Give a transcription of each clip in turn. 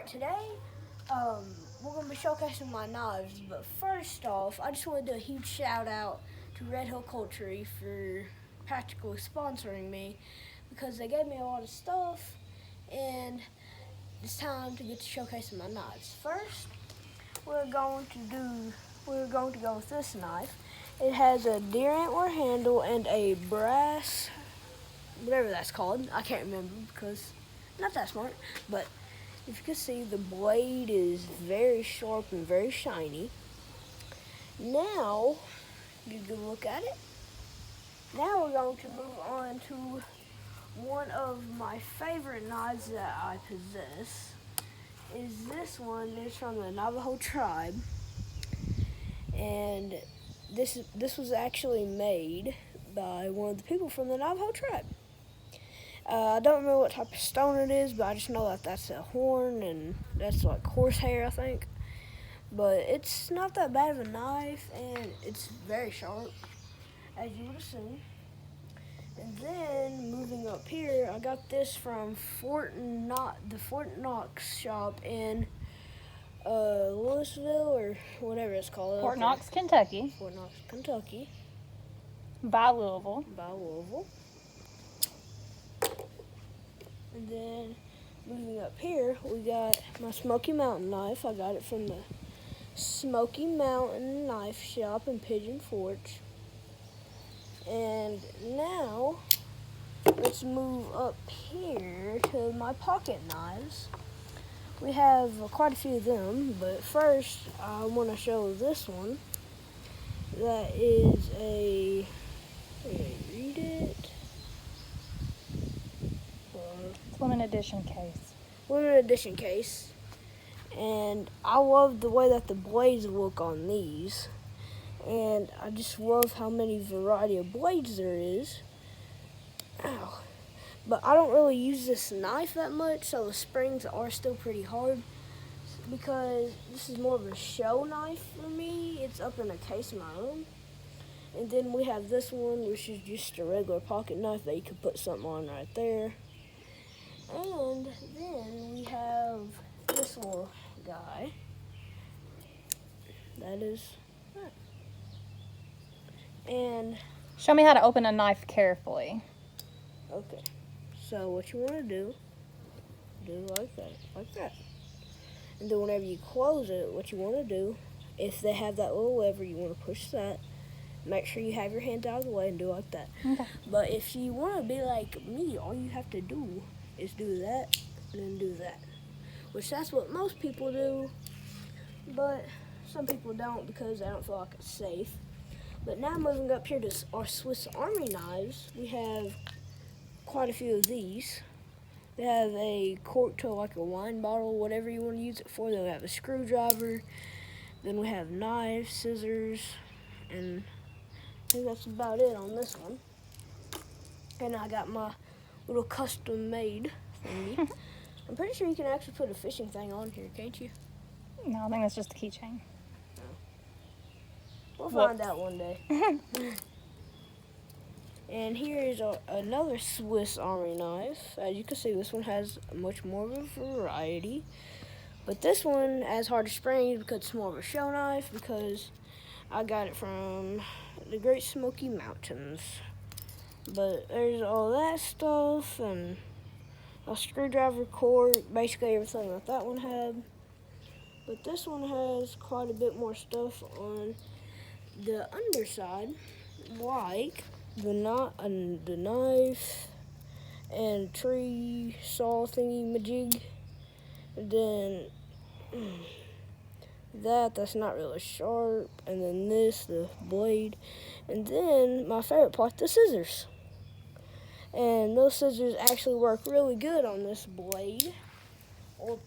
Alright, today we're going to be showcasing my knives, but first off, I just want to do a huge shout out to Red Hill Poultry for practically sponsoring me, because they gave me a lot of stuff and it's time to get to showcasing my knives. First, we're going to go with this knife. It has a deer antler handle and a brass, whatever that's called. I can't remember because I'm not that smart, but if you can see, the blade is very sharp and very shiny. Now, you can look at it. Now we're going to move on to one of my favorite knives that I possess. Is this one. It's from the Navajo tribe, and this was actually made by one of the people from the Navajo tribe. I don't remember what type of stone it is, but I just know that that's a horn and that's like horsehair, I think. But it's not that bad of a knife, and it's very sharp, as you would have seen. And then moving up here, I got this from the Fort Knox shop in Louisville, or whatever it's called. Fort Knox, Kentucky. Fort Knox, Kentucky. By Louisville. And then moving up here, we got my Smoky Mountain knife. I got it from the Smoky Mountain knife shop in Pigeon Forge. And now, let's move up here to my pocket knives. We have quite a few of them, but first I want to show this one. That is a, read it? Limited edition case. Limited edition case. And I love the way that the blades look on these. And I just love how many variety of blades there is. Ow. But I don't really use this knife that much, so the springs are still pretty hard, because this is more of a show knife for me. It's up in a case in my room. And then we have this one, which is just a regular pocket knife that you can put something on right there. And then we have this little guy. That is that. And Show me how to open a knife carefully. okay, so what you want to do like that. And then whenever you close it, what you want to do, if they have that little lever, you want to push that. Make sure you have your hands out of the way and do like that. Okay. But if you want to be like me, all you have to do is do that and then do that, which that's what most people do, but some people don't because they don't feel like it's safe. But now moving up here to our Swiss Army knives, we have quite a few of these. They have a cork to like a wine bottle, whatever you want to use it for. Then we have a screwdriver. Then we have knives, scissors, and I think that's about it on this one. And I got my little custom made thingy. I'm pretty sure you can actually put a fishing thing on here, can't you? No, I think that's just a keychain. We'll find out one day. And here is another Swiss Army knife. As you can see, this one has much more of a variety. But this one has harder springs because it's more of a show knife, because I got it from the Great Smoky Mountains. But there's all that stuff and a screwdriver, cork, basically everything that that one had. But this one has quite a bit more stuff on the underside, like the knife and tree saw thingy majig. And then that's not really sharp. And then this, the blade. And then my favorite part, the scissors. And those scissors actually work really good on this blade, or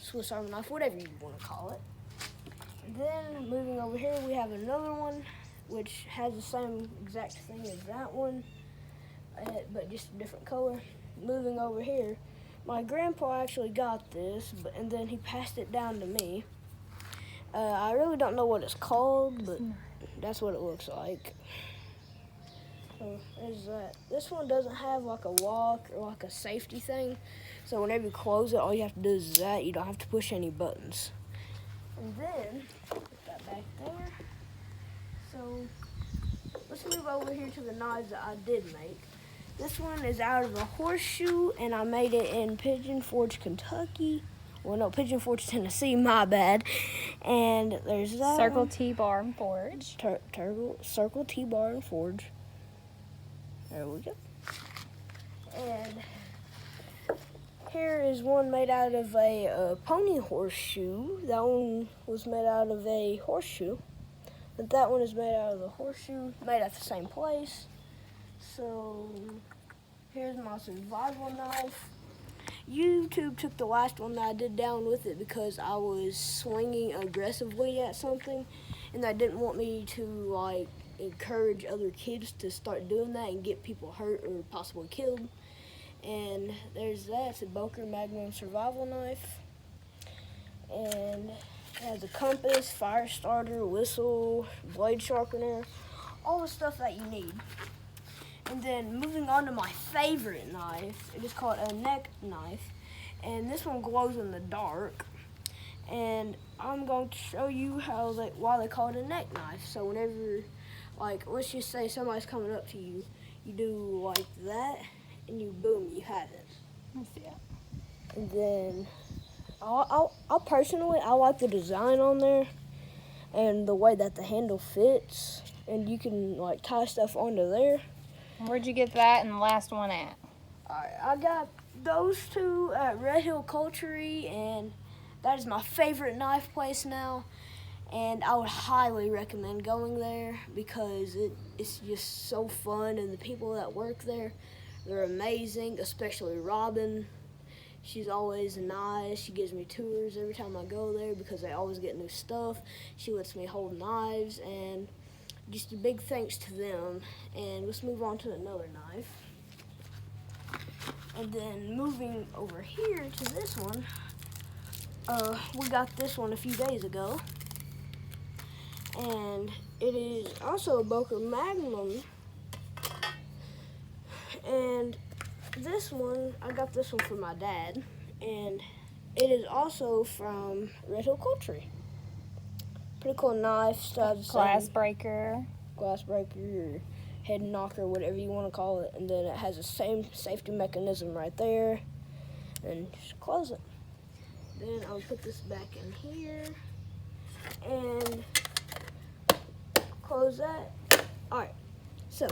Swiss Army knife, whatever you want to call it. Then moving over here, we have another one which has the same exact thing as that one, but just a different color. Moving over here, my grandpa actually got this, and then he passed it down to me. I really don't know what it's called, but that's what it looks like. So there's that. This one doesn't have like a lock or like a safety thing, So whenever you close it, all you have to do is that. You don't have to push any buttons. And then, put that back there. So let's move over here to the knives that I did make. This one is out of a horseshoe, and I made it in Pigeon Forge, Kentucky. Well, no, Pigeon Forge, Tennessee, my bad. And there's that Circle one. T Bar and Forge. Circle T Bar and Forge. There we go. And here is one made out of a pony horseshoe. That one was made out of a horseshoe. But that one is made out of the horseshoe, made at the same place. So here's my survival knife. YouTube took the last one that I did down with it because I was swinging aggressively at something, and they didn't want me to like encourage other kids to start doing that and get people hurt or possibly killed. And there's that. It's a BOKER Magnum survival knife, and it has a compass, fire starter, whistle, blade sharpener, all the stuff that you need. And then moving on to my favorite knife, it is called a neck knife, and this one glows in the dark. And I'm going to show you why they call it a neck knife. So whenever, like, let's just say somebody's coming up to you, you do like that, and you boom, you have it. Let's see it. And then, I personally like the design on there, and the way that the handle fits, and you can like tie stuff onto there. Where'd you get that and the last one at? I got those two at Red Hill Culture, and that is my favorite knife place now. And I would highly recommend going there because it's just so fun, and the people that work there, they're amazing, especially Robin. She's always nice. She gives me tours every time I go there because they always get new stuff. She lets me hold knives, and just a big thanks to them. And let's move on to another knife. And then moving over here to this one, we got this one a few days ago. And it is also a BOKER Magnum. And this one, I got this one from my dad. And it is also from Red Hill Culture. Pretty cool knife. Glass breaker. Glass breaker or head knocker, whatever you want to call it. And then it has the same safety mechanism right there. And just close it. Then I'll put this back in here. And close that. Alright, so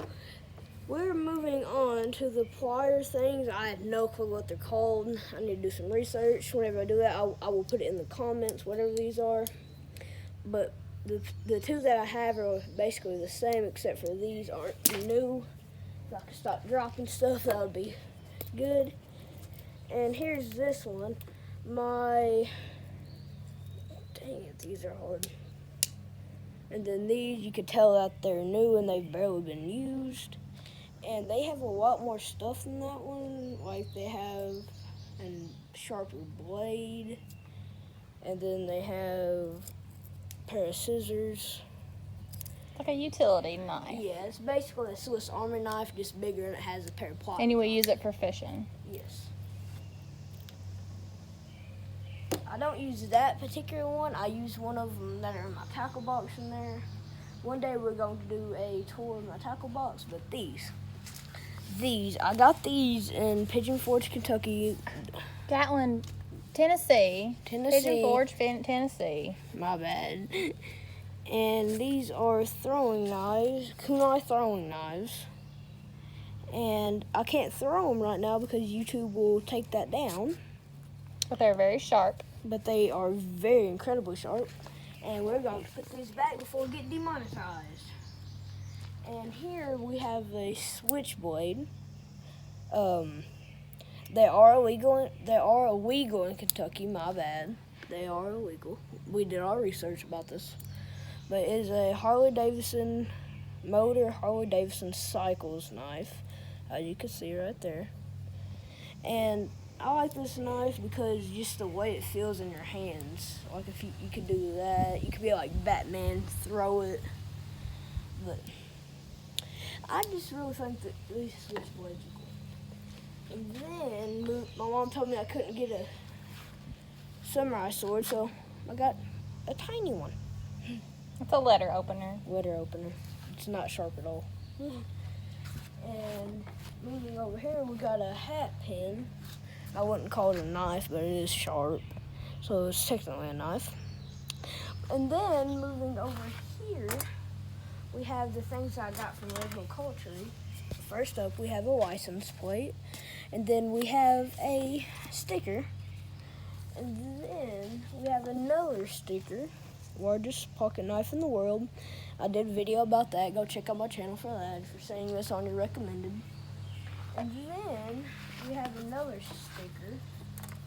we're moving on to the plier things. I have no clue what they're called. I need to do some research. Whenever I do that, I will put it in the comments, whatever these are. But the two that I have are basically the same, except for these aren't new. If I could stop dropping stuff, that would be good. And here's this one. Dang it, these are hard. And then these, you could tell that they're new and they've barely been used. And they have a lot more stuff than that one. Like they have a sharper blade. And then they have a pair of scissors. Like a utility knife. Yeah, it's basically a Swiss Army knife, just bigger, and it has a pair of pliers. And you would use it for fishing. Yes. I don't use that particular one. I use one of them that are in my tackle box in there. One day we're going to do a tour of my tackle box, but these, I got these in Pigeon Forge, Kentucky. Gatlin, Tennessee. Pigeon Forge, Tennessee. My bad. And these are throwing knives, kunai throwing knives. And I can't throw them right now because YouTube will take that down. But they're very sharp. But they are very incredibly sharp. And we're going to put these back before we get demonetized. And here we have a Switchblade. They are illegal in Kentucky, my bad. They are illegal. We did our research about this. But it is a Harley-Davidson motor, Harley-Davidson cycles knife, as you can see right there. And I like this knife because just the way it feels in your hands. Like if you could do that, you could be like Batman, throw it. But I just really think that these Switchblades are cool. And then my mom told me I couldn't get a samurai sword, so I got a tiny one. It's a letter opener. Letter opener. It's not sharp at all. And moving over here, we got a hat pin. I wouldn't call it a knife, but it is sharp, so it's technically a knife. And then moving over here, we have the things I got from Red Hill Culture. First up, we have a license plate, and then we have a sticker, and then we have another sticker, largest pocket knife in the world. I did a video about that. Go check out my channel for that. If you're saying this on your recommended. And then we have another sticker.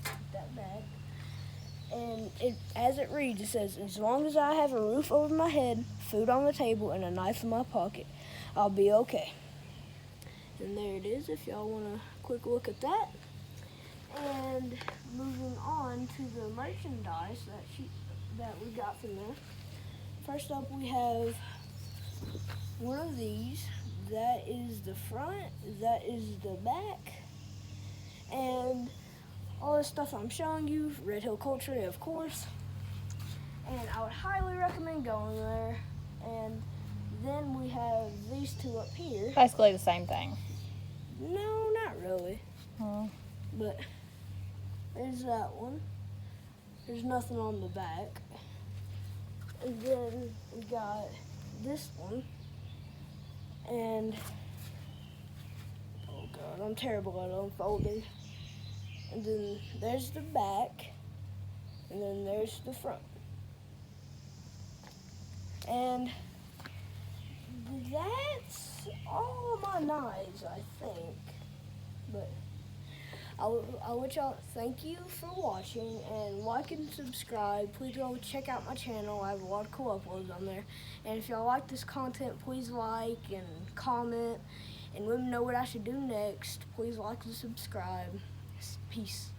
Put that back. And as it reads, it says, "As long as I have a roof over my head, food on the table, and a knife in my pocket, I'll be okay." And there it is, if y'all want a quick look at that. And moving on to the merchandise that we got from there. First up, we have one of these. That is the front, that is the back, and all the stuff I'm showing you, Red Hill Culture, of course. And I would highly recommend going there. And then we have these two up here. Basically the same thing. No, not really. But there's that one. There's nothing on the back. And then we got this one. And, oh God, I'm terrible at unfolding. And then there's the back. And then there's the front. And that's all of my knives, I think. But I wish y'all thank you for watching, and like and subscribe. Please go check out my channel. I have a lot of cool uploads on there. And if y'all like this content, please like and comment, and let me know what I should do next. Please like and subscribe. Peace.